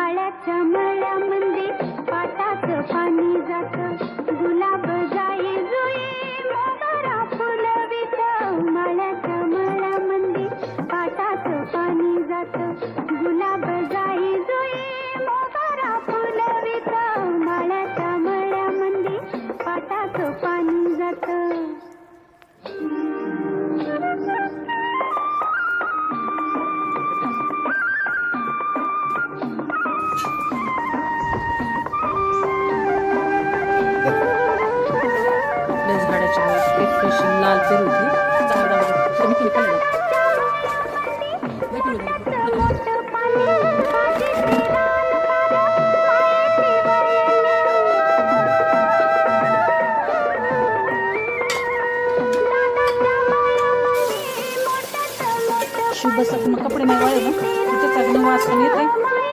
माळ्याच्या मळ्यामध्ये पाटाचं पाणी जात, गुलाब जाई जुई मोगरा फुलवित. माळ्याच्या मळ्यामध्ये पाटाचं पाणी जात, गुलाब जाई जुई मोगरा फुलवित. माळ्याच्या मळ्यामध्ये पाटाचं पाणी जात. लाल पेरू शुभ सगळं कपडे नाही वाळे ना तिथे सगळं वाचून येते.